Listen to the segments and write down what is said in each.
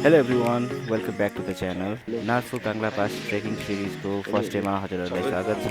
Hello everyone, welcome back to the channel. Naar-Phu-KangLa pass trekking सिरिजको first डेमा हजुरहरूलाई स्वागत छ।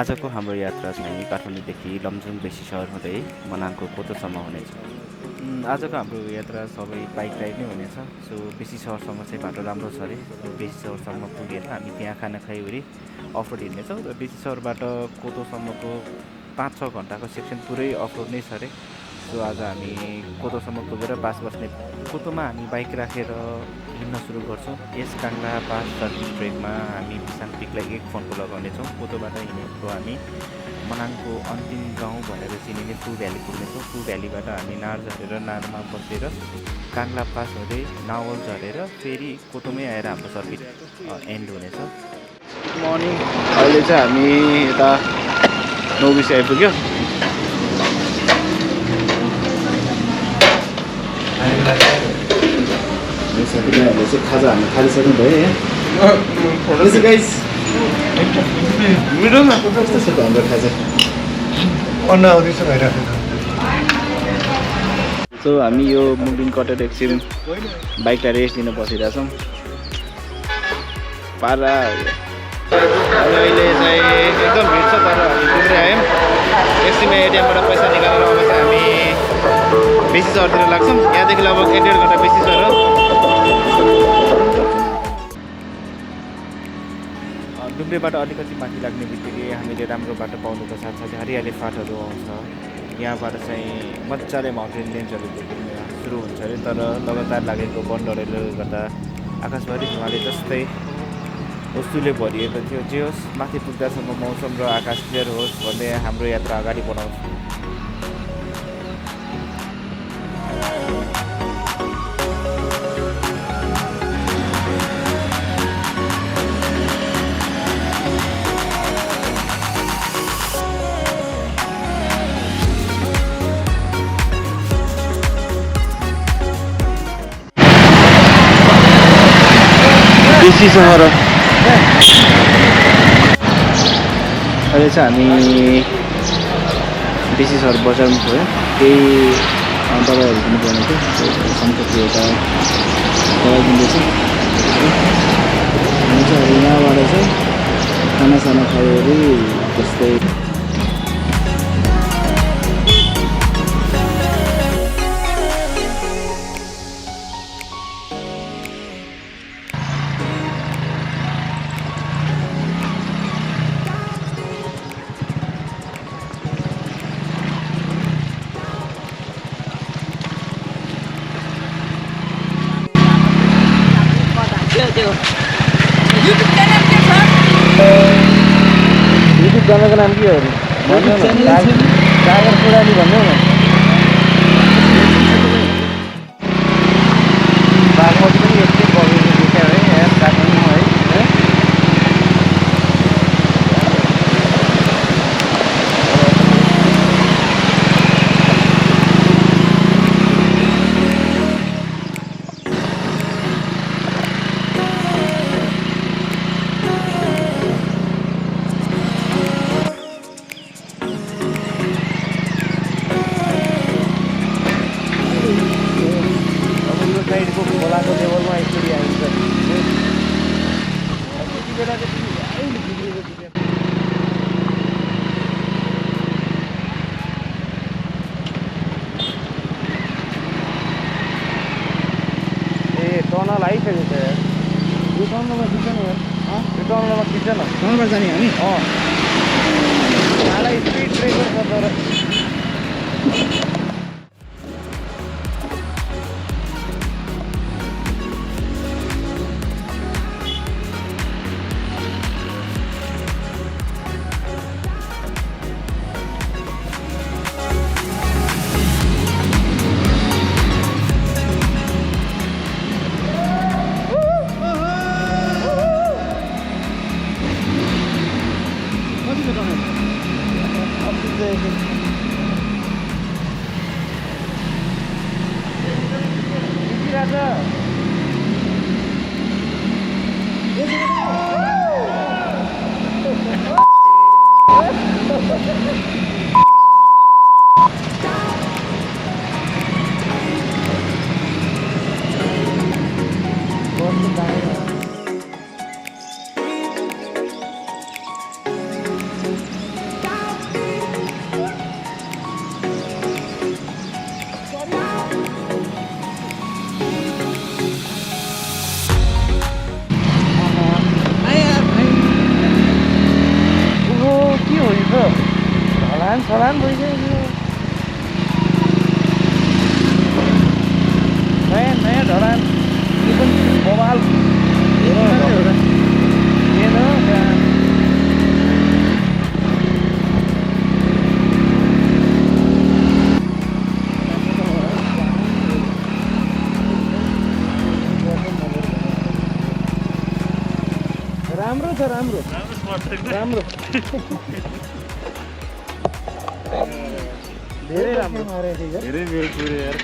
आजको हाम्रो यात्रा चाहिँ काठमाडौँदेखि लमजुङ बेसी सहर हुँदै मनाङको कोतोसम्म हुनेछ। आजको हाम्रो यात्रा सबै बाइक राइड नै हुनेछ। सो बेसी सहरसम्म चाहिँ बाटो राम्रो छ अरे। बेसी सहरसम्म पुगेर हामी त्यहाँ खाना खाइवरी अफरोड हिँड्नेछौँ र बेसी सहरबाट कोतोसम्मको 5-6 घन्टाको सेक्सन पुरै अफरोड नै छ अरे। सो आज हामी कोतोसम्म पुगेर पास बस्ने कोतोमा हामी बाइक राखेर हिँड्न सुरु गर्छौँ। यस काङ्ला पास सर्किट ट्रेकमा हामी बिसाङ पिकलाई एक फन्को लगाउनेछौँ। कोतोबाट हिँडेको हामी मनाङको अन्तिम गाउँ भनेर चिनिने फु भ्याली पुग्नेछौँ। फु भ्यालीबाट हामी नार झरेर नारमा बसेर काङ्ला पास हुँदै नावल झरेर फेरि कोतोमै आएर हाम्रो सर्किट एन्ड हुनेछ। Good morning. अहिले चाहिँ हामी यता नौबिसी आइपुग्यो। साथीभाइहरूले चाहिँ खाजा हामी खाइसक्नु भयो यहाँ गाइस कस्तो छ त हाम्रो खाजा अन्न आउँदैछ भइरहेको। सो हामी यो मुभिङ कटेर एकछिन बाइकलाई रेस्ट दिन बसिरहेछौँ। पारा अहिले चाहिँ एकदम भिड छ तर हामी पुग्दै आयौँ। एकछिन एटिएमबाट पैसा निकालेर अब चाहिँ हामी बेसी सहरतिर लाग्छौँ। यहाँदेखि लगभग 1-1.5 घन्टा बेसी सहर हो। डुम्रेबाट अलिकति माथि लाग्ने बित्तिकै हामीले राम्रो बाटो पाउनुको साथसाथै हरियाली फाँटहरू आउँछ। यहाँबाट चाहिँ मजाले माउन्टेन रेन्जहरू देख्न सुरु हुन्छ अरे। तर लगातार लागेको बन्डहरूले गर्दा आकाशभरि हिमालय जस्तै वस्तुले भरिएको थियो। जे होस् माथि पुग्दासम्म मौसम र आकाश क्लियर होस् भन्दै हाम्रो यात्रा अगाडि बढाउँछौँ। बेसी सहर अहिले चाहिँ हामी बेसी सहर बजारमा गयो। केही दबाईहरू दिनुपर्ने थियो। सम्पत्ति एउटा दबाई दिँदैछ। हामी चाहिँ अब यहाँबाट चाहिँ खानासाना खायोहरू जस्तै युट्युब च्यानलको नाम के हो? भन्नु न। जागर पुरानी भन्नु न। बागमती पनि यस्तै बगेको देख्यो है यहाँ काठमाडौँमा है। खोलाको लेभलमा यसरी आइन्छ। त्यति बेला चाहिँ ए टनल आइसकेको छ यार। यो टनलमा खिच्छ न यार। यो टनलमा खिच्छ न। टनलबाट जाने हामी यहाँलाई स्पिड ब्रेकर छ तर सलान भइसक्यो नयाँ ढलान यो पनि बवाल राम्रो छ राम्रो राम्रो धेरै राम्रो धेरै बेर पुरे यार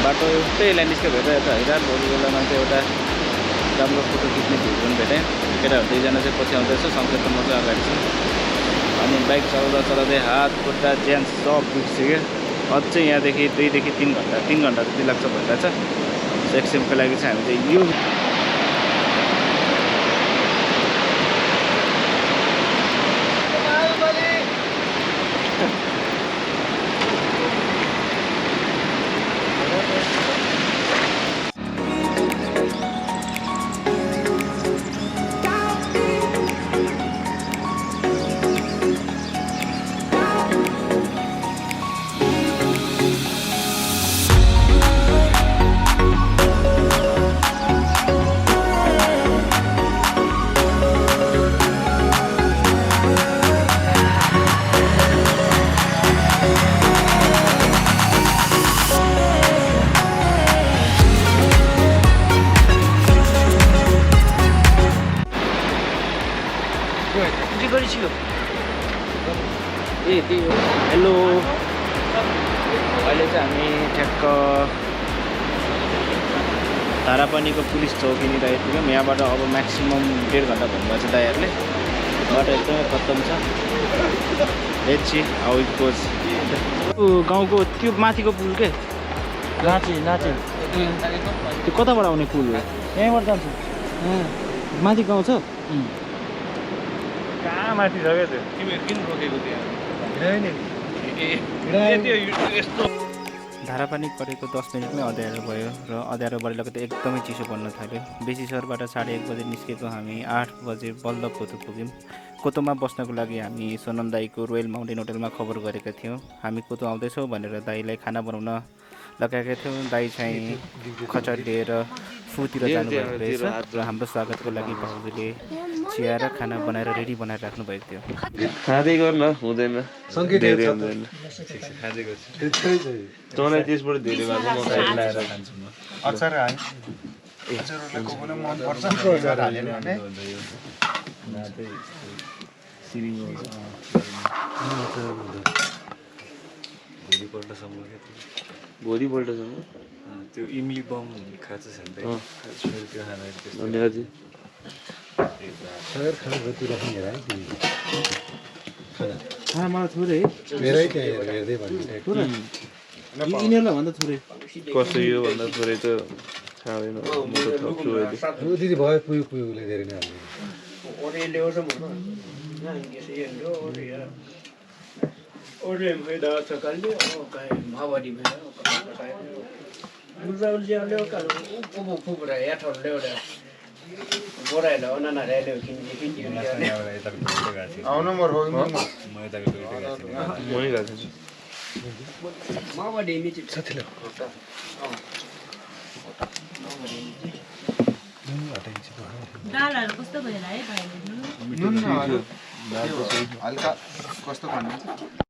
बाटो एउटै ल्यान्डिस्केप भेटेर यता हैरान भोलि बेलामा चाहिँ एउटा राम्रो फोटो खिच्ने भ्यू पनि भेटेँ केटाहरू दुईजना चाहिँ पछि आउँदैछ सँगसँगै म चाहिँ अगाडि छु अनि बाइक चलाउँदा चलाउँदै हात खुट्टा ज्यान सब दुख्यो अझै यहाँदेखि 2 देखि 3 घन्टा जति लाग्छ भनिरहेछ एक्सएमको लागि चाहिँ हामी चाहिँ यो हेलो अहिले चाहिँ हामी ठ्याक्क धारापानीको पुलिस चौकीनिर आइपुग्यौँ यहाँबाट अब म्याक्सिमम 1.5 घन्टा भन्नुभएको छ दाइहरूले बाटो एकदमै खत्तम छ let's see how it goes गाउँको त्यो माथिको पुल के नाचे त्यो कताबाट आउने पुल हो यहीँबाट जान्छ माथि गाउँ छ कहाँ माथि छ क्या त्यो तिमीहरू किन रोकेको त्यहाँ धारापानी परेको 10 मिनटमै अँध्यारो भयो र अँध्यारो बढेको त एकदमै चिसो पर्न थाल्यो बेसी सहरबाट 1:30 बजे निस्केको हामी 8 बजे बल्ल कोतो पुग्यौँ कोतोमा बस्नको लागि हामी सोनम दाईको रोयल माउन्टेन होटलमा खबर गरेका थियौँ हामी कोतो आउँदैछौँ भनेर दाईलाई खाना बनाउन लगाएका थियौँ दाई चाहिँ खचर लिएर फुतिर जानुभएको रहेछ र हाम्रो स्वागतको लागि भाउजूले चिया र खाना बनाएर रेडी बनाएर राख्नु भएको थियो खाँदै गर्न हुँदैन धेरै हुँदैन तँलाई त्यसबाट धेरै भएको म खाइ लाएर खान्छु म अचार हाल्नु अचारलाई कोकोले मन पर्छ अचार हालेन भने भोलिपल्टसम्म त्यो इमली बम खान्छ मलाई थोरै मेरै त्यहाँ हेर्दै भन्नु यिनीहरूलाई भन्दा थोरै कसो यो भन्दा थोरै त खाँदैन म त थप्छु अहिले दिदी भयो पुग्यो पुग्योले धेरै नै हाल्नु Anche se io ore mai da sakalli o kai mawadi me o kai Luzau dia leo kan upu bra ya thor leo da bora la ona na leo kin kin आउनु मर हो मै गएको छु mawadi mi chi साथीले दालहरु कस्तो भयो होला है भाइले नुन हल्का कस्तो खानुहुन्छ